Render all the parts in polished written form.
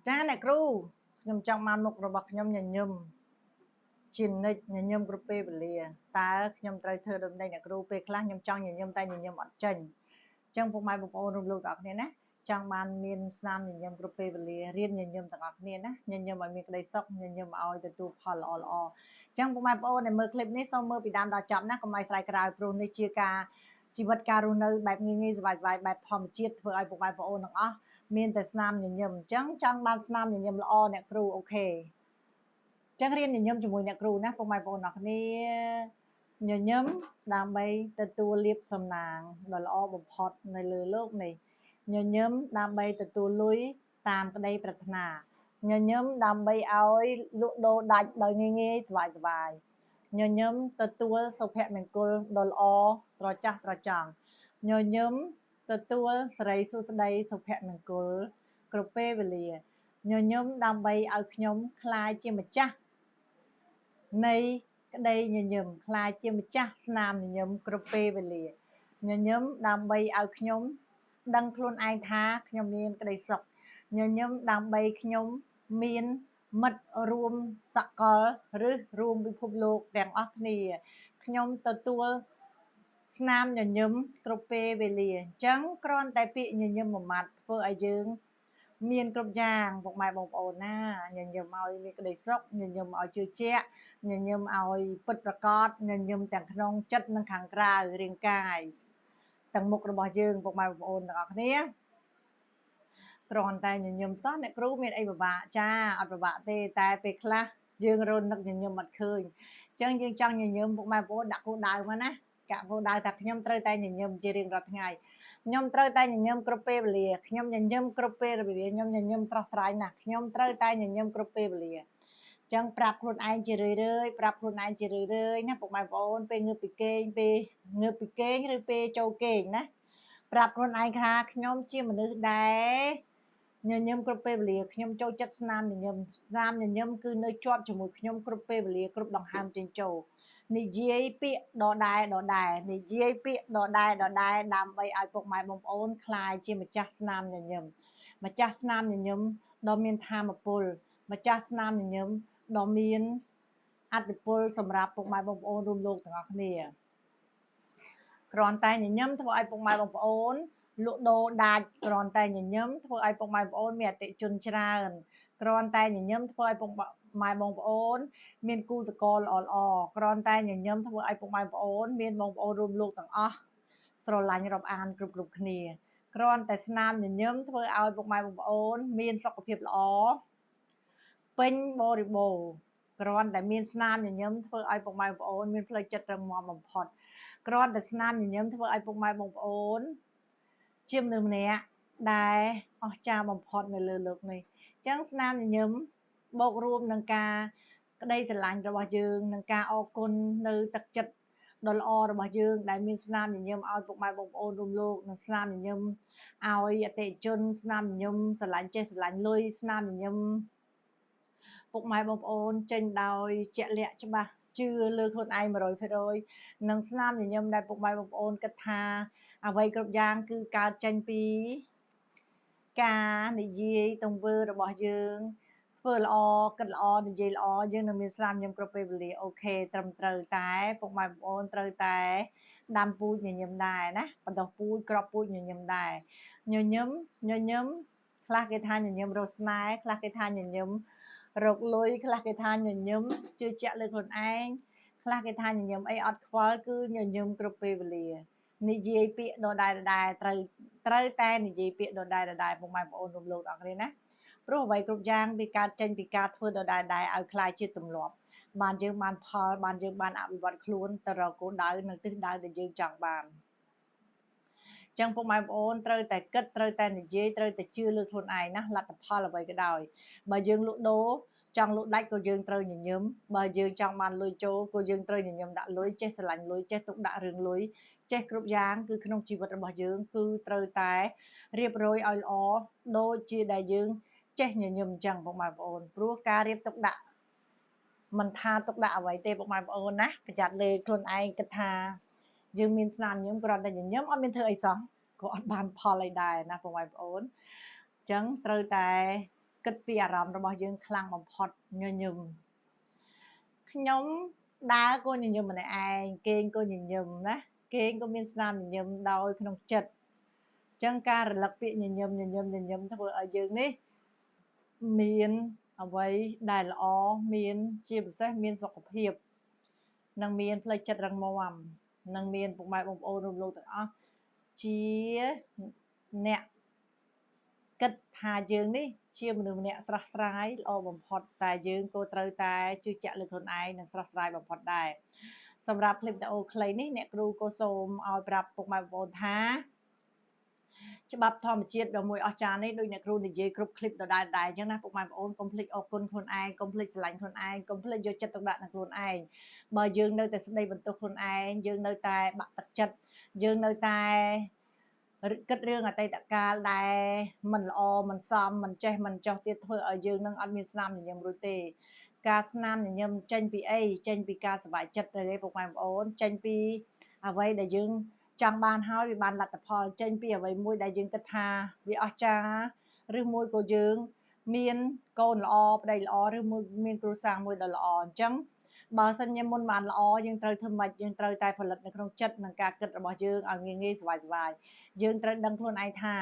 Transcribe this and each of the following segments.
ចាអ្នកគ្រូខ្ញុំចង់បានមុខរបស់ខ្ញុំញញឹមជានិច្ចញញឹមគ្រប់ពេលវេលាតើខ្ញុំត្រូវធ្វើដូចម្តេចអ្នកគ្រូពេលខ្លះខ្ញុំចង់ញញឹមតែញញឹមអត់ចេញអញ្ចឹងពុកម៉ែបងប្អូនរួមលោកទាំងអស់គ្នាណាចង់បានមានស្នាមញញឹមគ្រប់ពេលវេលារៀនញញឹមទាំងអស់គ្នាណាញញឹមឲ្យមានក្តីសុខញញឹមឲ្យទទួលផលល្អល្អអញ្ចឹងពុកម៉ែបងប្អូនដែលមើលឃ្លីបនេះសូមមើលពីដើមដល់ចប់ណាកុំឲ្យស្រ័យក្រោយព្រោះនេះជាការជីវិតការរស់នៅបែបងាយងាយសប្បាយៗបែបធម្មជាតិធ្វើឲ្យពុកម៉ែបងប្អូនទាំងអស់មានតែស្នាមញញឹមអញ្ចឹងចង់បានស្នាមញញឹមល្អអ្នកគ្រូអូខេចឹងរៀនញញឹមជាមួយអ្នកគ្រូណាពុកម៉ែបងប្អូនអរគ្នាញញឹមដើម្បីទទួលលាភសំណាងដ៏ល្អបំផុតនៅលើโลกនេះញញឹមដើម្បីទទួលលុយតាមក្តីប្រាថ្នាញញឹមដើម្បីឲ្យលក់ដូរដាច់ដោយងាយងាយសប្បាយញញឹមទទួលសុភមង្គលដ៏ល្អត្រចះត្រចង់ញញឹមទទួលសិរីសួស្តីសុភមង្គលគ្រប់ពេលវេលាញញឹមដើម្បីឲ្យខ្ញុំក្លាយជាម្ចាស់នៃក្តីញញឹមខ្លាចជាម្ចាស់ស្នាមញញឹមគ្រប់ពេលវេលាញញឹមដើម្បីឲ្យខ្ញុំដឹងខ្លួនឯងថាខ្ញុំមានក្តីសុខញញឹមដើម្បីខ្ញុំមានមិត្តរួមសកលឬរួមពិភពលោកទាំងអស់គ្នាខ្ញុំទទួលស្នាមញញឹមគ្រប់ពេលវេលាអញ្ចឹងគ្រាន់តែពាក្យញញឹមមួយម៉ាត់ធ្វើឲ្យយើងមានគ្រប់យ៉ាងពុកម៉ែបងប្អូនណាញញឹមឲ្យមានក្តីសុខញញឹមឲ្យជឿជាក់ញញឹមឲ្យពិតប្រាកដញញឹមទាំងក្នុងចិត្តនិងខាងក្រៅរាងកាយទាំងមុខរបស់យើងពុកម៉ែបងប្អូនទាំងអស់គ្នាគ្រាន់តែញញឹមសោះអ្នកគ្រូមានអីពិបាកចាអត់ពិបាកទេតែពេលខ្លះយើងរនឹកញញឹមអត់ឃើញអញ្ចឹងយើងចង់ញញឹមពុកម៉ែបងប្អូនដាក់គោលដៅមកណាកាក់គោលដៅថាខ្ញុំត្រូវតែញញឹមជារៀងរាល់ថ្ងៃខ្ញុំត្រូវតែញញឹមគ្រប់ពេលវេលាខ្ញុំញញឹមគ្រប់ពេលវេលាខ្ញុំញញឹមស្រស់ស្រាយណាស់ខ្ញុំត្រូវតែញញឹមគ្រប់ពេលវេលាចឹងប្រាប់ខ្លួនឯងជារឿយៗប្រាប់ខ្លួនឯងជារឿយៗណាពុកម៉ែបងប្អូនពេលងើបពីគេងពេលងើបពីគេងឬពេលចូលគេងណាប្រាប់ខ្លួនឯងថាខ្ញុំជាមនុស្សដែលញញឹមគ្រប់ពេលវេលាខ្ញុំចូលចិត្តស្នាមញញឹមស្នាមញញឹមគឺនៅជាប់ជាមួយខ្ញុំគ្រប់ពេលវេលាគ្រប់ដង្ហើមចេញចូលនិយាយពាក្យដដែលនិយាយពាក្យដដែលដើម្បីឲ្យពុកម៉ែបងប្អូនក្លាយជាម្ចាស់ស្នាមញញឹមម្ចាស់ស្នាមញញឹមដ៏មានថាមពលម្ចាស់ស្នាមញញឹមដ៏មានអត្ថប្រយោជន៍សម្រាប់ពុកម៉ែបងប្អូនរួមលោកទាំងអស់គ្នាគ្រាន់តែញញឹមធ្វើឲ្យពុកម៉ែបងប្អូនលក់ដូរដាច់គ្រាន់តែញញឹមធ្វើឲ្យពុកម៉ែបងប្អូនមានអតិថិជនច្រើនគ្រាន់តែញញឹមធ្វើឲ្យពុកម៉ែបងប្អូនមានគូសកលល្អគ្រាន់តែញញឹមធ្វើឲ្យពុកម៉ែបងប្អូនមានបងប្អូនរួមលោកទាំងអស់ស្រឡាញ់រាប់អានគ្រប់គ្នាគ្រាន់តែស្នាមញញឹមធ្វើឲ្យពុកម៉ែបងប្អូនមានសុខភាពល្អពេញបរិបូរណ៍គ្រាន់តែមានស្នាមញញឹមធ្វើឲ្យពុកម៉ែបងប្អូនមានផ្លូវចិត្តរឹងមាំបំផុតគ្រាន់តែស្នាមញញឹមធ្វើឲ្យពុកម៉ែបងប្អូនជាមនុស្សម្នាក់ដែលអស្ចារ្យបំផុតនៅលើโลกនេះអញ្ចឹងស្នាមញញឹមបូករួមនឹងការក្តីស្រឡាញ់របស់យើងនឹងការអរគុណនៅទឹកចិត្តដ៏ល្អរបស់យើងដែលមានស្នាមញញឹមឲ្យពុកម៉ែបងប្អូនរួមលោកនិងស្នាមញញឹមឲ្យអតិថិជនស្នាមញញឹមស្រឡាញ់ចេះស្រឡាញ់លុយស្នាមញញឹមពុកម៉ែបងប្អូនចេញដោយជាក់លាក់ច្បាស់ជឿលើខ្លួនឯង 100% និងស្នាមញញឹមដែលពុកម៉ែបងប្អូនគិតថាអ្វីគ្រប់យ៉ាងគឺកើតចេញពីការនិយាយទង្វើរបស់យើងធ្វើល្អគិតល្អនិយាយល្អយើងនឹងមានស្នាមញញឹមគ្រប់ពេលវេលាអូខេត្រឹមត្រូវតែពុកម៉ែបងប្អូនត្រូវតែដាំពូជញញឹមដែរណាបណ្ដុះពូជក្របពូជញញឹមដែរញញឹមខ្លះគេថាញញឹមរស់ស្នេហ៍ខ្លះគេថាញញឹមរកលុយខ្លះគេថាញញឹមជឿជាក់លើខ្លួនឯងខ្លះគេថាញញឹមអីអត់ខ្វល់គឺញញឹមគ្រប់ពេលវេលានិយាយពាក្យដដែលត្រូវតែនិយាយពាក្យដដែលពុកម៉ែបងប្អូនរួមលោកទាំងអស់គ្នាណាព្រោះអ្វីគ្រប់យ៉ាងវាកើតចេញពីការធ្វើដដែលឲ្យคล้ายជាទម្លាប់បានយើងបានផលបានយើងបានអភិវឌ្ឍខ្លួនទៅរកគោលដៅនិងទិសដៅដែលយើងចង់បានចឹងពុកម៉ែបងប្អូនត្រូវតែគិតត្រូវតែនិយាយត្រូវតែជឿលើខ្លួនឯងណាលទ្ធផលអ្វីក៏ដោយបើយើងលក់ដូរចង់លក់ដាច់ក៏យើងត្រូវញញឹមបើយើងចង់បានលុយចូលក៏យើងត្រូវញញឹមដាក់លុយចេះស្រឡាញ់លុយចេះទុកដាក់រឿងលុយចេះគ្រប់យ៉ាងគឺក្នុងជីវិតរបស់យើងគឺត្រូវតែរៀបរយឲ្យល្អដូចជាដែលយើងចេះញញឹមអញ្ចឹងពុកម៉ែបងប្អូនព្រោះការរៀបទុកដាក់មិនថាទុកដាក់អ្វីទេពុកម៉ែបងប្អូនណាប្រយ័ត្នលើខ្លួនឯងគិតថាយើងមានស្នាមញញឹមគ្រាន់តែញញឹមអត់មានធ្វើអីសោះក៏អត់បានផលអីដែរណាពុកម៉ែបងប្អូនអញ្ចឹងត្រូវតែ គិតពីអារម្មណ៍របស់យើងខ្លាំងបំផុតញញឹមខ្ញុំដើរក៏ញញឹមម្នាក់ឯងគេងក៏ញញឹមណាគេងក៏មានស្នាមញញឹមដោយក្នុងចិត្តចឹងការរលឹកពាក្យញញឹមធ្វើឲ្យយើងនេះមានអ្វីដែលល្អមានជាពិសេសមានសុខភាពនិងមានផ្លូវចិត្តរឹងមាំនិងមានពុកម៉ែបងប្អូនរួមលោកទាំងអស់ជាអ្នកគិតថាយើងនេះជាមនុស្សម្នាក់ស្រស់ស្រាយល្អបំផុតតែយើងក៏ត្រូវតែជឿជាក់លើខ្លួនឯងនិងស្រស់ស្រាយបំផុតដែរសម្រាប់คลิปវីដេអូខ្លីនេះអ្នកគ្រូក៏សូមឲ្យប្រាប់ពុកម៉ែបងប្អូនថាច្បាប់ធម្មជាតិដ៏មួយអស្ចារ្យនេះដូចអ្នកគ្រូនិយាយគ្រប់คลิปដដែលអញ្ចឹងណាពុកម៉ែបងប្អូនកុំភ្លេចអរគុណខ្លួនឯងកុំភ្លេចស្រឡាញ់ខ្លួនឯងកុំភ្លេចយកចិត្តទុកដាក់នឹងខ្លួនឯងបើយើងនៅតែស្ដីបន្ទោសខ្លួនឯងយើងនៅតែបាក់ទឹកចិត្តយើងនៅតែគិតរឿងអតីតកាលដែលមិនល្អមិនសមមិនចេះមិនចោះទៀតធ្វើឲ្យយើងនឹងអត់មានស្នាមញញឹមរួចទេការស្នាមញញឹមចេញពីអីចេញពីការសប្បាយចិត្តទេពុកម៉ែបងប្អូនចេញពីអ្វីដែលយើងចង់បានហើយវាបានលទ្ធផលចេញពីអ្វីមួយដែលយើងគិតថាវាអស្ចារ្យឬមួយក៏យើងមានកូនល្អប្តីល្អឬមួយមានគ្រួសារមួយដ៏ល្អអញ្ចឹងបើសិនជាមុនបានល្អយើងត្រូវធ្វើម៉េចយើងត្រូវតែផលិតនៅក្នុងចិត្តនិងការគិតរបស់យើងឲ្យងាយៗសុវ័យយើងត្រូវដឹងខ្លួនឯងថា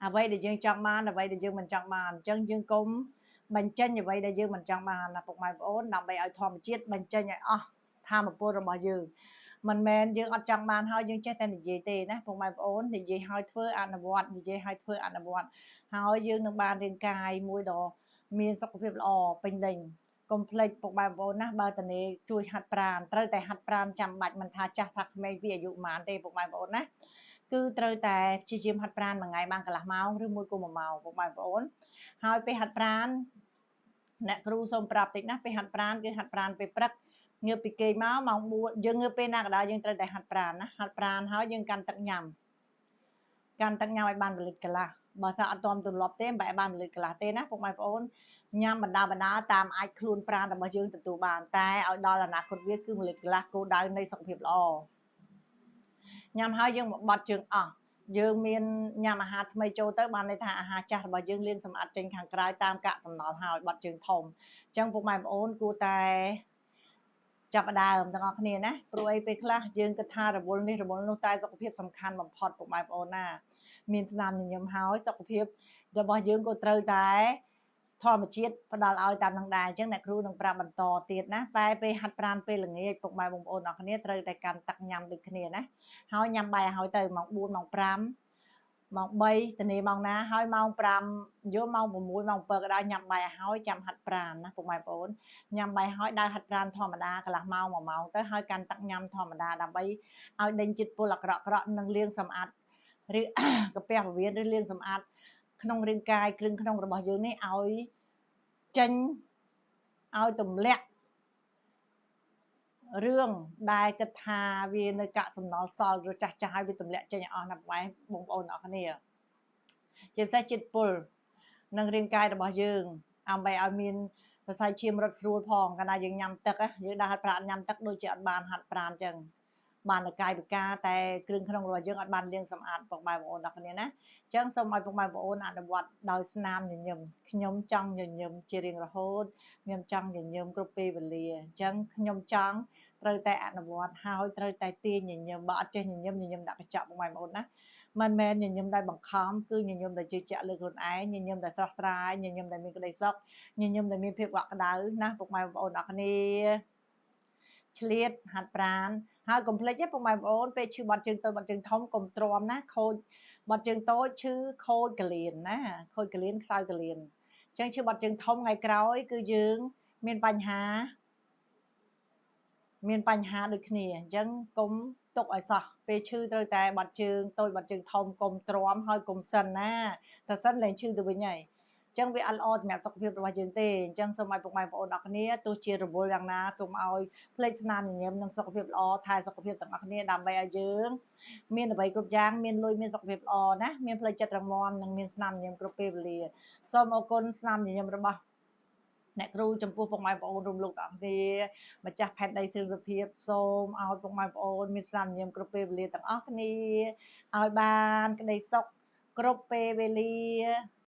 អ្វីដែលយើងចង់បានអ្វីដែលយើងមិនចង់បានអញ្ចឹងយើងកុំបញ្ចេញអ្វីដែលយើងមិនចង់បានណាពុកម៉ែបងប្អូនដើម្បីឲ្យធម្មជាតិបញ្ចេញឲ្យអស់ធម៌ពលរបស់យើងមិនមែនយើងអត់ចង់បានហើយយើងចេះតែនិយាយទេណាពុកម៉ែបងប្អូននិយាយឲ្យធ្វើអនុវត្តនិយាយឲ្យធ្វើអនុវត្តហើយយើងនឹងបានរាងកាយមួយដ៏មានសុខភាពល្អពេញលេញកុំភ្លេចពុកម៉ែបងប្អូនណាបើតនេជួយហាត់ប្រាណត្រូវតែហាត់ប្រាណចាំបាច់មិនថាចាស់ថាក្មេងពីអាយុប៉ុន្មានទេពុកម៉ែបងប្អូនណាគឺត្រូវតែព្យាយាមហាត់ប្រាណមួយថ្ងៃបានកន្លះម៉ោងឬមួយក៏1ម៉ោងពុកម៉ែបងប្អូនហើយពេលហាត់ប្រាណអ្នកគ្រូសូមប្រាប់តិចណាពេលហាត់ប្រាណគឺហាត់ប្រាណពេលព្រឹកងើបពីគេងមកម៉ោង4យើងងើបពេលណាក៏ដោយយើងត្រូវតែហាត់ប្រាណណាហាត់ប្រាណហើយយើងកាន់ទឹកញ៉ាំឲ្យបាន1លីត្រកន្លះបើថាអត់ទាន់ទម្លាប់ទេមិនបាច់បាន1លីត្រកន្លះទេណាពុកម៉ែបងប្អូនញ៉ាំបណ្ដាតាមអាចខ្លួនប្រាណរបស់យើងទទួលបានតែឲ្យដល់អនាគតវាគឺ1លីត្រកន្លះគោលដៅនៃសុខភាពល្អញ៉ាំហើយយើងមកបត់ជើងអស់យើងមានញ៉ាំអាហារថ្មីចូលទៅបានន័យថាអាហារចាស់របស់យើងលាងសម្អាតចេញខាងក្រៅតាមកាកសំណល់ហើយបត់ជើងធំអញ្ចឹងពុកម៉ែបងប្អូនគួរតែចាប់ផ្ដើមទាំងអស់គ្នាណាព្រោះអីពេលខ្លះយើងគិតថារវល់នេះរវល់នោះតែសុខភាពសំខាន់បំផុតពុកម៉ែបងប្អូនណាមានស្នាមញញឹមហើយសុខភាពរបស់យើងក៏ត្រូវតែធម្មជាតិផ្ដល់ឲ្យតាមនឹងដែរអញ្ចឹងអ្នកគ្រូនឹងប្រាប់បន្តទៀតណាតែពេលហាត់ប្រាណពេលល្ងាចពុកម៉ែបងប្អូនអរគ្នាត្រូវតែកាន់ទឹកញ៉ាំដូចគ្នាណាហើយញ៉ាំបាយឲ្យទៅម៉ោង4ម៉ោង5ម៉ោង3ទៅម៉ោងណាហើយម៉ោង5យកម៉ោង6ម៉ោង7ក៏ដោយញ៉ាំបាយឲ្យចាំហាត់ប្រាណណាពុកម៉ែបងប្អូនញ៉ាំបាយឲ្យដើរហាត់ប្រាណធម្មតាកន្លះម៉ោង1ម៉ោងទៅហើយកាន់ទឹកញ៉ាំធម្មតាដើម្បីឲ្យដេញជាតិពុលអាក្រក់និងលាងសម្អាតឬកាពះពោះវៀនឬលាងសម្អាតក្នុងរាងកាយគ្រឿងក្នុងរបស់យើងនេះឲ្យចេញឲ្យទម្លាក់រឿងដែលគិតថាវានៅកាកសំណល់សល់ឬចាស់ឲ្យវាទម្លាក់ចេញអស់ណាបងប្អូនអរគ្នាជាពិសេសជាតិពុលនិងរាងកាយរបស់យើងដើម្បីឲ្យមានសរសៃឈាមរត់ស្រួលផងកាលណាយើងញ៉ាំទឹកយើងដើរហាត់ប្រាណញ៉ាំទឹកដូចជាអត់បានហាត់ប្រាណអញ្ចឹងបានតែកាយវិការតែគ្រឿងក្នុងរបស់យើងអត់បានលាងសម្អាតពុកម៉ែបងប្អូនអរគ្នាណាអញ្ចឹងសូមឲ្យពុកម៉ែបងប្អូនអនុវត្តដោយស្នាមញញឹមខ្ញុំចង់ញញឹមជារៀងរហូតខ្ញុំចង់ញញឹមគ្រប់ពេលវេលាអញ្ចឹងខ្ញុំចង់ត្រូវតែអនុវត្តហើយត្រូវតែទាញញញឹមបើអត់ចេះញញឹមដាក់កញ្ចក់ពុកម៉ែបងប្អូនណាមិនមែនញញឹមដោយបង្ខំគឺញញឹមដោយជឿជាក់លើខ្លួនឯងញញឹមដោយស្រស់ស្រាយញញឹមដោយមានក្តីសុខញញឹមដោយមានភាពកក់ក្ដៅណាពុកម៉ែបងប្អូនអរគ្នាឆ្លៀតហាត់ប្រាណហើយកុំភ្លេចទេពុកម៉ែបងប្អូនពេលឈឺបាត់ជើងតូចបាត់ជើងធំកុំទ្រាំណាខូចបាត់ជើងតូចឈឺខូចកលៀនណាខូចកលៀនខ្សោយកលៀនអញ្ចឹងឈឺបាត់ជើងធំថ្ងៃក្រោយគឺយើងមានបញ្ហាដូចគ្នាអញ្ចឹងកុំទុកឲ្យសោះពេលឈឺត្រូវតែបាត់ជើងតូចបាត់ជើងធំកុំទ្រាំហើយកុំសិនណាតែសិនលែងឈឺទៅវិញហើយអញ្ចឹងវាអត់ល្អសម្រាប់សុខភាពរបស់យើងទេអញ្ចឹងសូមឲ្យពុកម៉ែបងប្អូនអរគ្នាទោះជារវល់យ៉ាងណាកុំឲ្យភ្លេចស្នាមញញឹមនិងសុខភាពល្អថែសុខភាពទាំងអស់គ្នាដើម្បីឲ្យយើងមានអ្វីគ្រប់យ៉ាងមានលុយមានសុខភាពល្អណាមានផ្លូវចិត្តរឹងមាំនិងមានស្នាមញញឹមគ្រប់ពេលវេលាសូមអរគុណស្នាមញញឹមរបស់អ្នកគ្រូចំពោះពុកម៉ែបងប្អូនរួមលោកទាំងអស់គ្នាម្ចាស់ផែនដីសិលសុភាពសូមឲ្យពុកម៉ែបងប្អូនមានស្នាមញញឹមគ្រប់ពេលវេលាទាំងអស់គ្នាឲ្យបានក្តីសុខគ្រប់ពេលវេលា